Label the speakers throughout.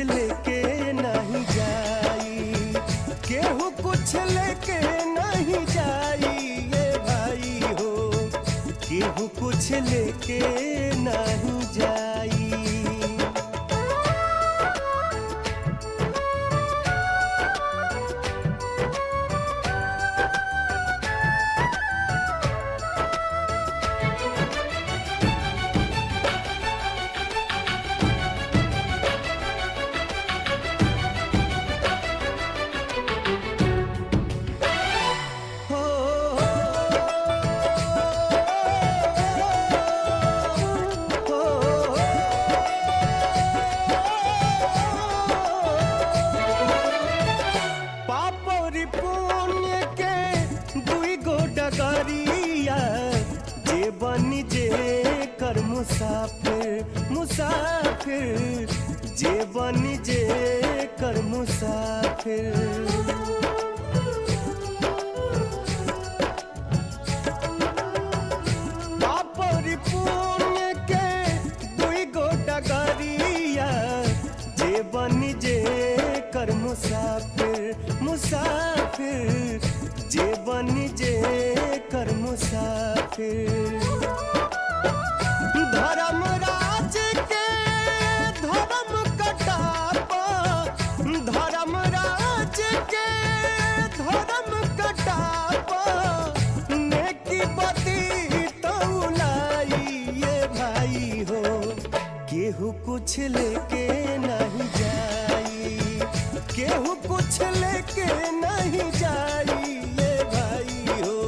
Speaker 1: लेके नहीं जाई, केहू कुछ लेके नहीं जाई ये भाई हो, केहू कुछ लेके नहीं जाई। मुसाफिर मुसाफिर जे बनी जे कर मुसाफिर। पापरी पुण्य के दुई गो डगरिया जे बनी जे कर मुसाफिर मुसाफिर जे बनी जे कर मुसाफिर। धर्मराज के धर्म कटापा, धर्मराज के धर्म कटापा, नेकी बदी तौलाई ये भाई हो, केहू कुछ लेके नहीं जाई, केहू कुछ लेके नहीं जाई ये भाई हो,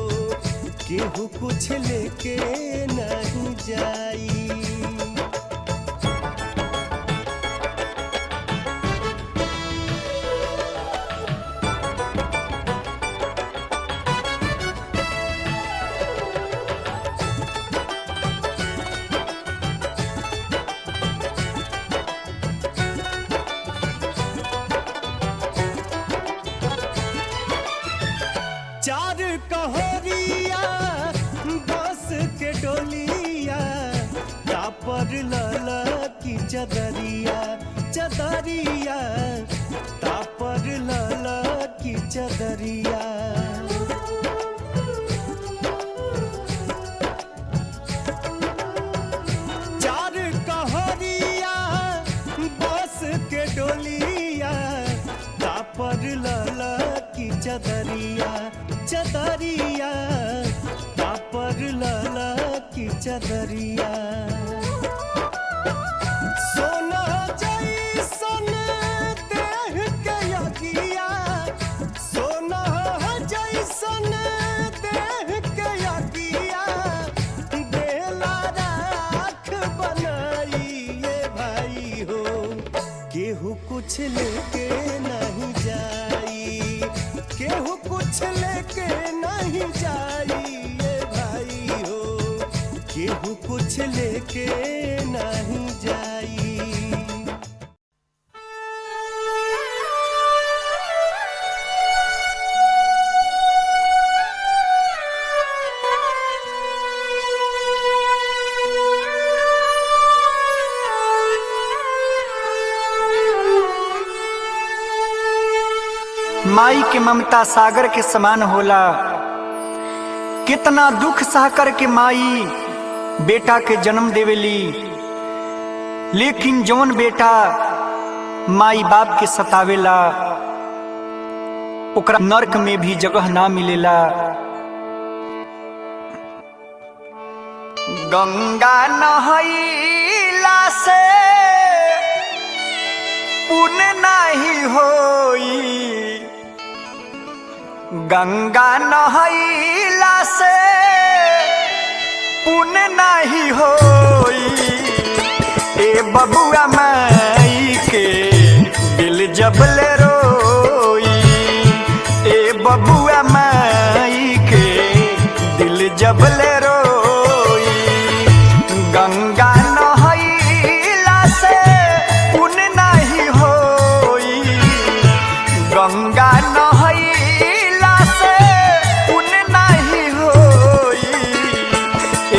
Speaker 1: केहू कुछ लेके नहीं जाई। चार कहोरिया बस के डोलिया, तापर लाला की चदरिया चदरिया, तापर लाला की चदरिया। चार कहोरिया बस के डोलिया, तापर लाला की चदरिया चदरिया, तापर लाला की चदरिया। सोना जैसन देह के यगिया, सोना जैसन देह के यगिया, बेला राख बनाई ये भाई हो, केहू कुछ लेके नहीं जाई, केहू कुछ लेके नहीं जाई ये भाई हो, केहू कुछ लेके नहीं जाई।
Speaker 2: माई के ममता सागर के समान होला, कितना दुख सह कर के माई बेटा के जन्म देवेली, लेकिन जौन बेटा माई बाप के सतावेला ओकरा नरक में भी जगह ना मिलेला। गंगा नहैला से पुण्य नहीं होई, गंगा नहैला से पुण्य नहीं होई। ए बबुआ माई के दिल जबले रोई, ए बबुआ माई के दिल जबले रोई। गंगा नहैला से पुण्य नहीं होई, गंगा नहैला से पुण्य नहीं होई।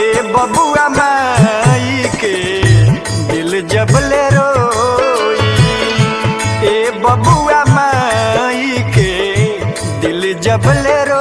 Speaker 2: ए बबुआ माई के दिल जबले रोई, बबुआ माई के दिल जब ले रोई।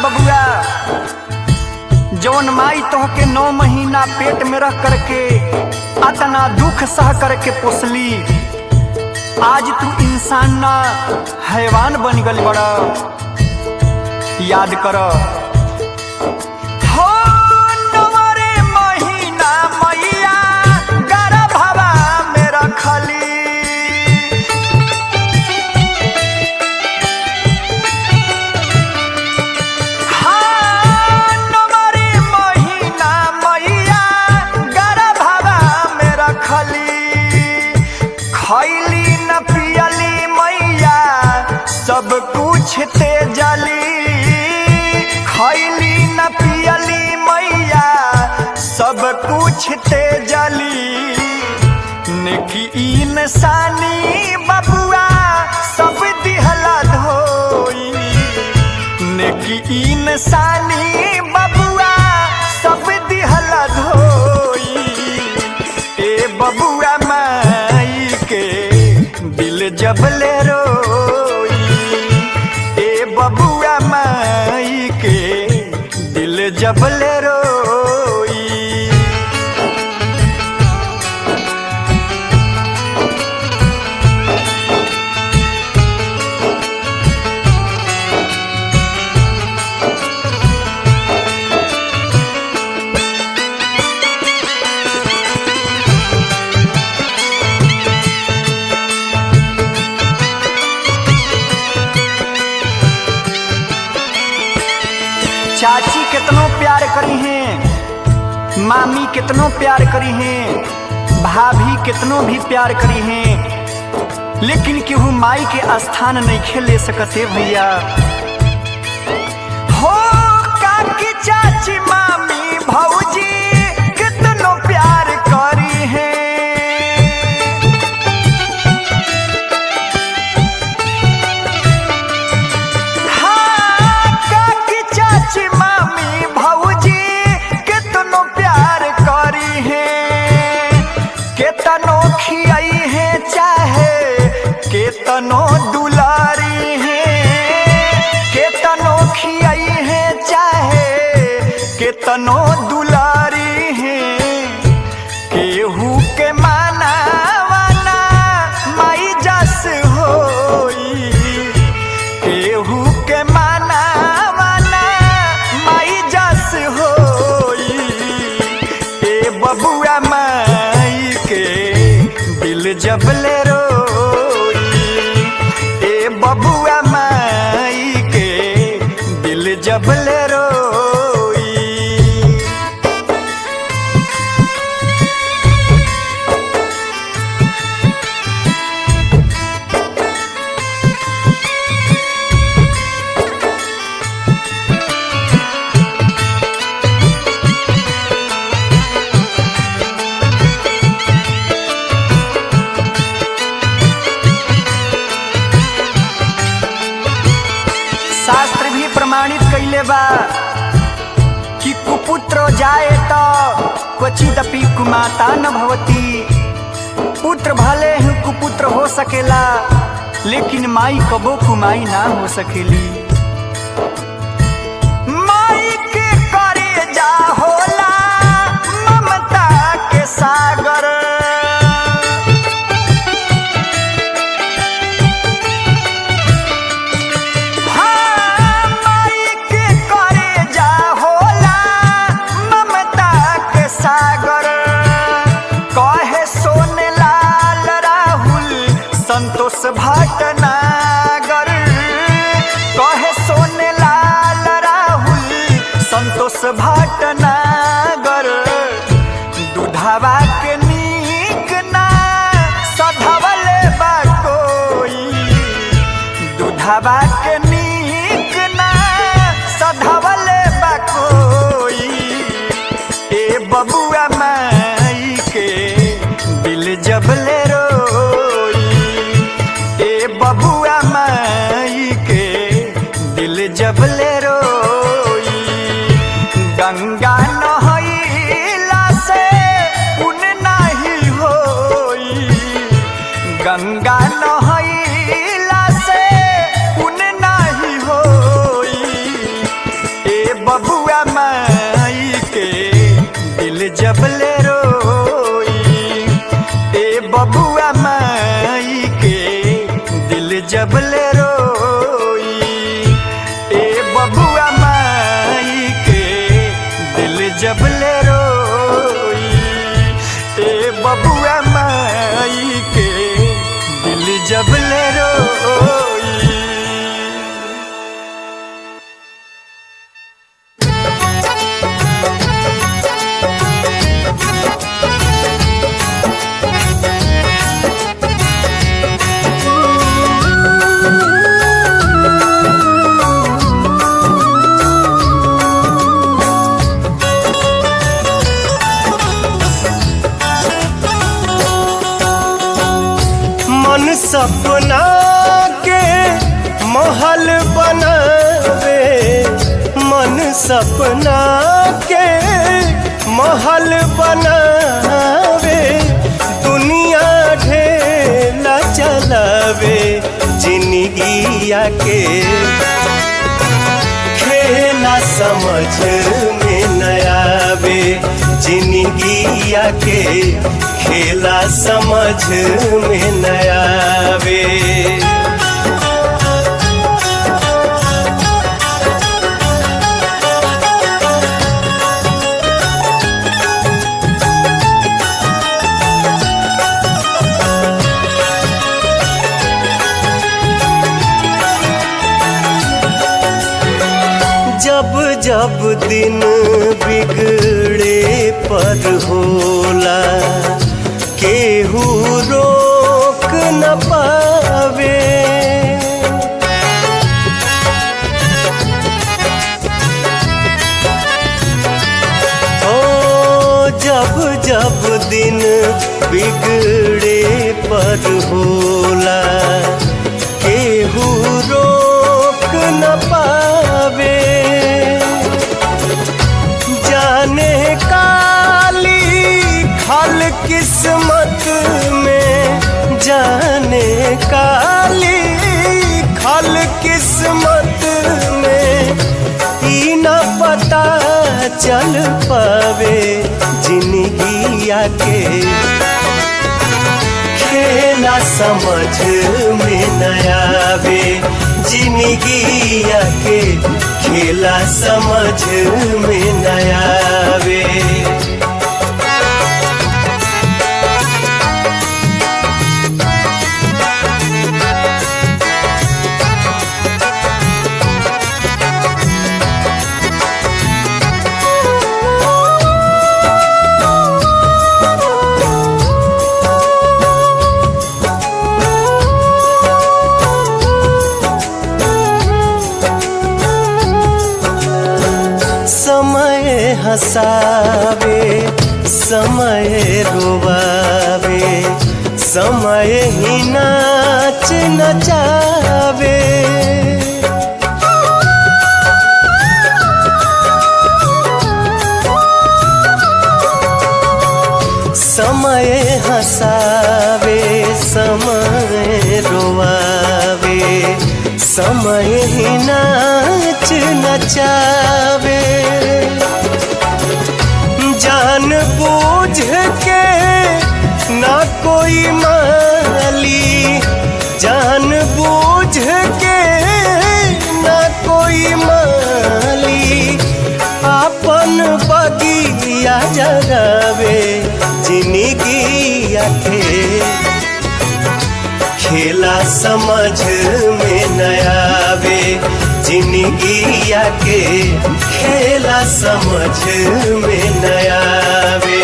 Speaker 2: बबुआ जौन माई तोहके 9 महीना पेट में रख करके अतना दुख सह करके पोसली, आज तू इंसान ना हैवान बन गल बड़ा। याद कर हो 9 महीना मैया गर्भवा में रखली। खैली न पियली मैया सब कुछ ते जली। खैली न पियली मैया सब कुछ ते जली। नेकी इंसानी बबुआ सब दिहला धोई। नेकी इंसानी बबुआ सब दिहला धोई। ए बबुआ माई के दिल जब ले रोई। ए बबुआ माई के दिल जब ले रोई। चाची कितनो प्यार करी हैं, मामी कितनो प्यार करी हैं, भाभी कितनो भी प्यार करी हैं, लेकिन केहू माई के स्थान नहीं खेले सकते भैया। हो काकी चाची मामी भौजी कितनो प्यार करी हैं। चाची मामी भौजी कितनो प्यार करी है। केतनो खियाई है चाहे केतनो दुलारी है। केतनो खियाई है चाहे केतनो दुलारी है। केहू के माना वाना माई जस होई। केहू के माना बबुआ माई के दिल जब ले रोई। ए बबुआ माई के दिल जब ले रोई। शास्त्र भी प्रमाणित कैले बा कि कुपुत्र जाए तो क्वचिदपि कुमाता न भवती। पुत्र भले ही कुपुत्र हो सकेला, लेकिन माई कबो कुमाई ना हो सकेली। माई के करेजा होला ममता के सागर। संतोष भटनागर कहे जबले रोई। गंगा नहैला से पुण्य नाही होई, गंगा नहैला से पुण्य नाही होई। ए बबुआ माई के दिल जबले रोई, ए बबुआ माई के दिल जबले रोई, ए बबुआ माई के दिल जबले रोई, ए बबुआ माई के दिल जबले रोई।
Speaker 1: मन सपना के महल बनावे, मन सपना के महल बनावे। दुनिया ढेला चलावे, जिंदगिया के खेला समझ में न आवे, जिंदगिया के खेला समझ में न आवे। जब जब दिन बिगड़े पर होला, केहू रोक न पावे। ओ जब जब दिन बिगड़े पर होला, केहू रोक न पावे। जाने काली खल किस्मत में, जाने काली खल किस्मत में, ई न पता चल पावे जिंदगिया के खेला समझ में न आवे, जिंदगिया के खेला समझ में न आवे। समय हंसावे, समय रोवावे, समय ही नाच नचावे। समय हंसावे, समय रोवावे, समय ही नाच नचावे। जान बूझ के ना कोई माली, जान बूझ के ना कोई माली, अपन बगिया जगावे, जिंदगिया के खेला समझ में न आवे, जिंदगिया के खेला समझ में न आवे।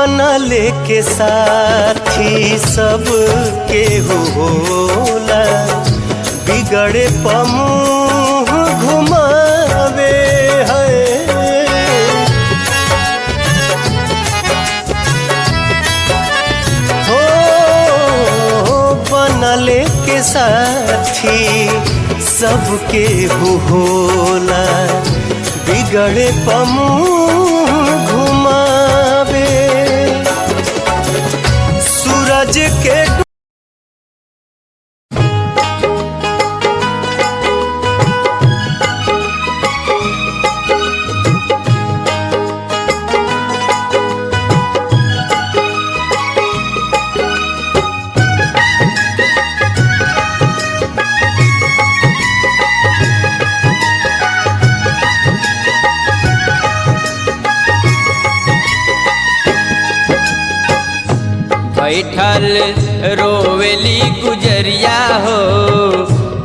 Speaker 1: बनले के साथी सब के होला, बिगड़े पमुँह घुमावे है। हो बनले के साथी सबके होला, बिगड़े पमुँह घुमावे। सूरज के
Speaker 3: बैठल रोवेली गुजरिया हो,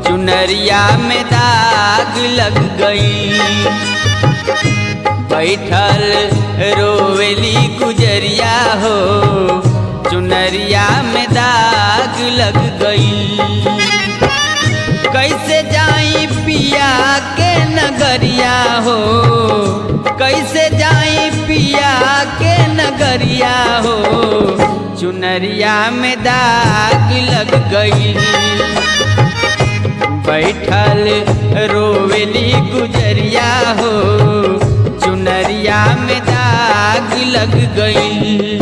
Speaker 3: चुनरिया में दाग लग गई। बैठल रोवेली गुजरिया हो, चुनरिया में दाग लग गई। कैसे जाई पिया के नगरिया हो, कैसे जाई पिया के नगरिया हो, चुनरिया में दाग लग गई। बैठल रोवेली गुजरिया हो, चुनरिया में दाग लग गई।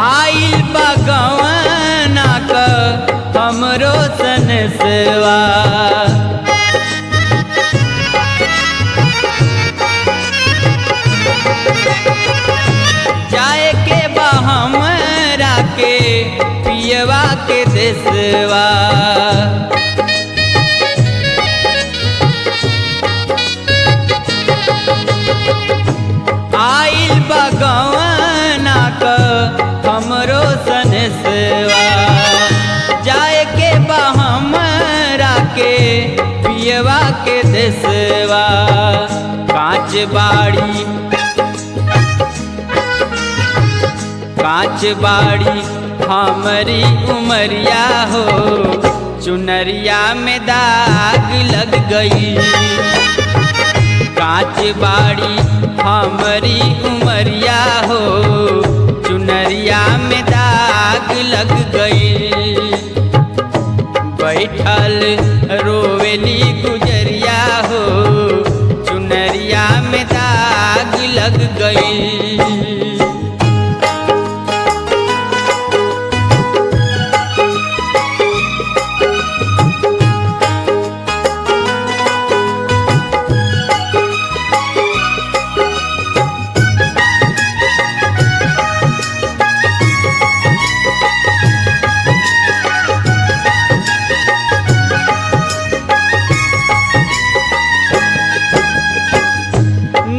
Speaker 3: आइल बगवाना का हमरो सनसवा, जाए के बा हमरा के पियवा के देसवा। आइल बगवाना का हमरो सनसवा, जाए के बा हमरा के पियवा के देसवा। कांच बाड़ी हमारी उमरिया हो, चुनरिया में दाग लग गई। कांच बाड़ी हमारी उमरिया हो, चुनरिया में दाग लग गई। बैठल रोवेली गुजरिया हो, चुनरिया में दाग लग गई।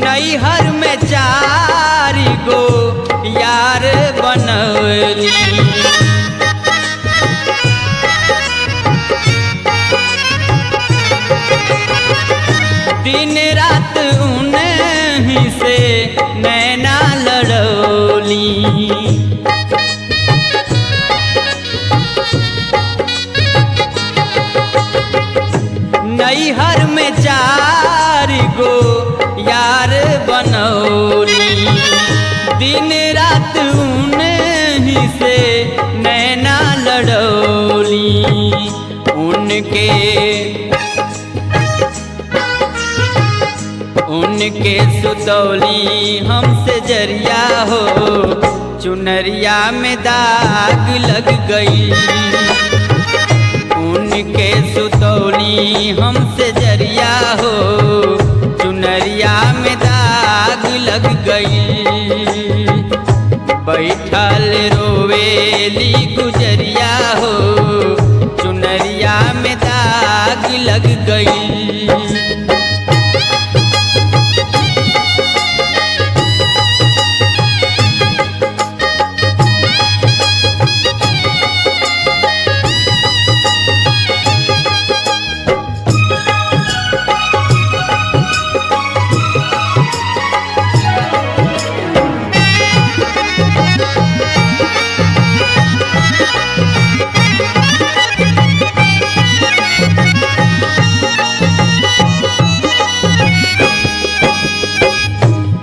Speaker 3: नैहर में 4 गो यार बनवली, दिन रात उन्हीं से नैना लड़ौली। नैहर में 4 गो यार बनौली, दिन रात उन्हीं से नैना लड़ौली। उनके सुतौली हमसे जरिया हो, चुनरिया में दाग लग गई। उनके सुतौली हमसे जरिया हो, चुनरिया में लग गई।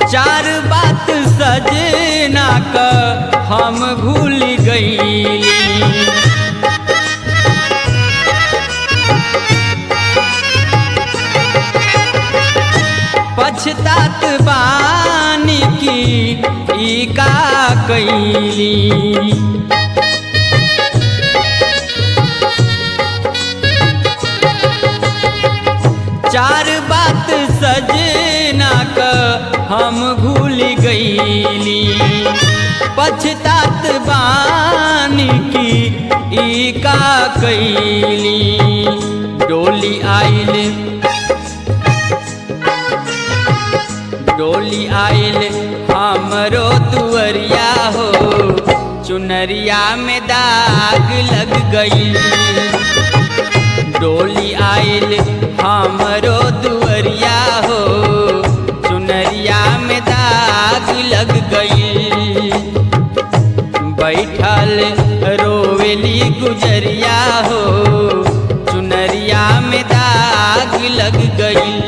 Speaker 3: चार बात सजना का हम भूल गई। पछतात बानी की ई का कैली। चार बात सजना का हम भूल गईली। पछतात बानी की ई का कैली। डोली आइल हमरो दुअरिया हो, चुनरिया में दाग लग गई। डोली आइल हमरो दुअरिया हो, चुनरिया में दाग लग गई। बैठल रोवेली गुजरिया हो, चुनरिया में दाग लग गई।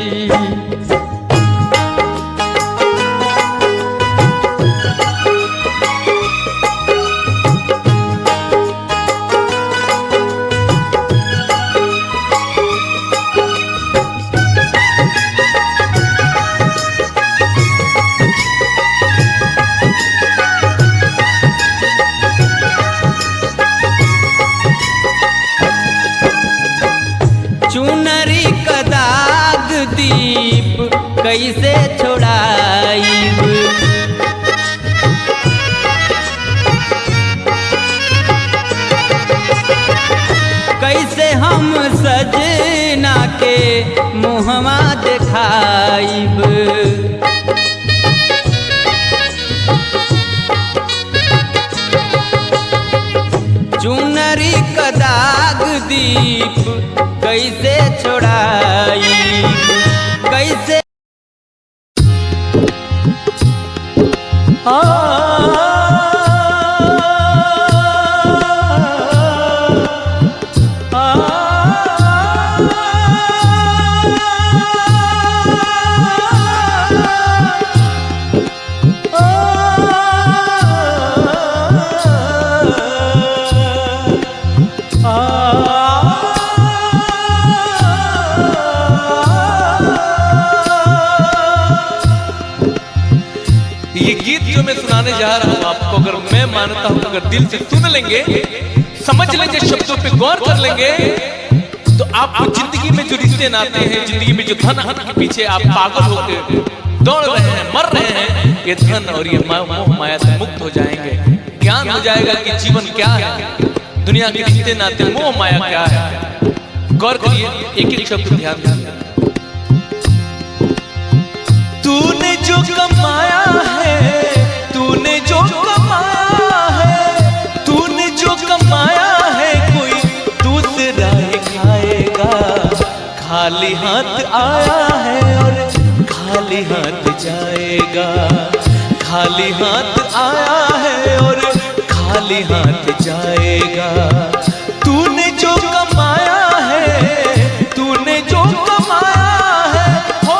Speaker 3: चुनरी का दाग दीप कैसे छोड़ाईब। कैसे हम सजना के मुहमा दिखाईब। चुनरी का दाग दीप कैसे छोड़ाई। कैसे
Speaker 4: ये गीत जो मैं सुनाने जा रहा हूँ आपको, अगर मैं मानता हूँ अगर दिल से सुन लेंगे, समझ लेंगे, शब्दों पे गौर कर लेंगे, तो आपको जिंदगी में जो रिश्ते नाते हैं, जिंदगी में जो धन के पीछे आप पागल होकर दौड़ रहे हैं, मर रहे हैं, ये धन और ये मोह माया से मुक्त हो जाएंगे। ज्ञान हो जाएगा कि जीवन क्या है, दुनिया के रिश्ते नाते, मोह माया क्या है। गौर करिए, एक एक शब्द ध्यान दीजिए।
Speaker 1: तूने जो कमाया है, तूने जो कमाया है, तूने जो कमाया है, कोई दूसरा ही खाएगा। खाली हाथ आया है और खाली हाथ जाएगा। खाली हाथ आया है और खाली हाथ जाएगा। तूने जो कमाया है, तूने जो कमाया है, हो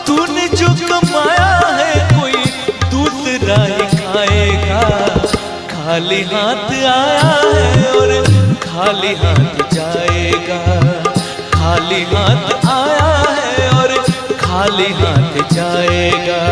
Speaker 1: तूने जो कमाया है, कोई दूसरा ही खाएगा। खाली हाथ आया है और खाली हाथ जाएगा। खाली हाथ आया है और खाली हाथ जाएगा।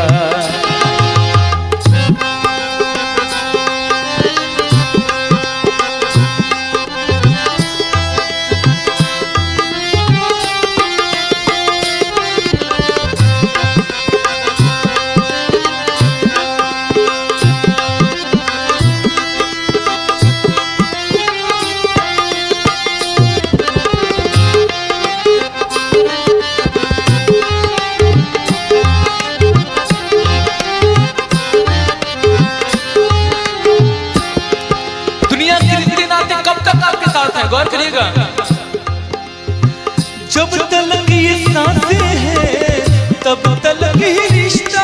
Speaker 1: तब तलक ही रिश्ता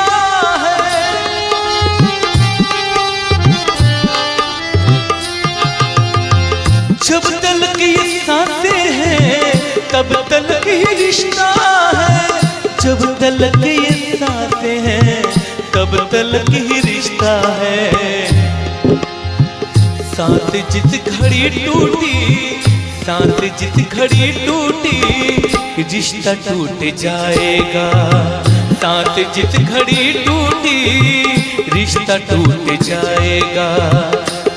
Speaker 1: है। जब तलक ये सांसें हैं तब तलक ही रिश्ता है। जब तलक ये सांसें हैं तब तलक ही रिश्ता है। सांस जिस घड़ी टूटी, सांस जिस घड़ी टूटी, रिश्ता टूट जाएगा। सांस जिस घड़ी टूटी, रिश्ता टूट जाएगा।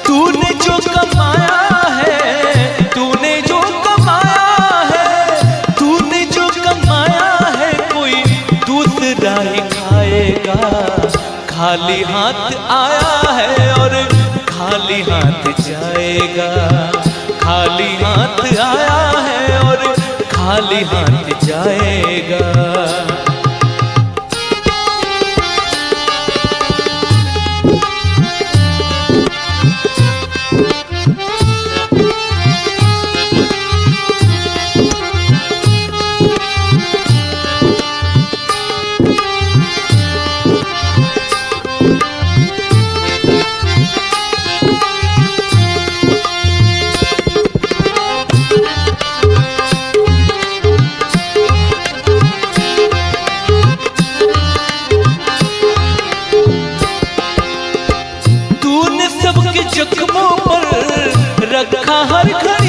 Speaker 1: तूने जो कमाया है, तूने जो कमाया है, तूने जो कमाया है, कोई दूसरा ही खाएगा। खाली हाथ आया है और खाली हाथ जाएगा। खाली हाथ आया है और खाली हाथ जाएगा। जख्मों पर रखा हर घर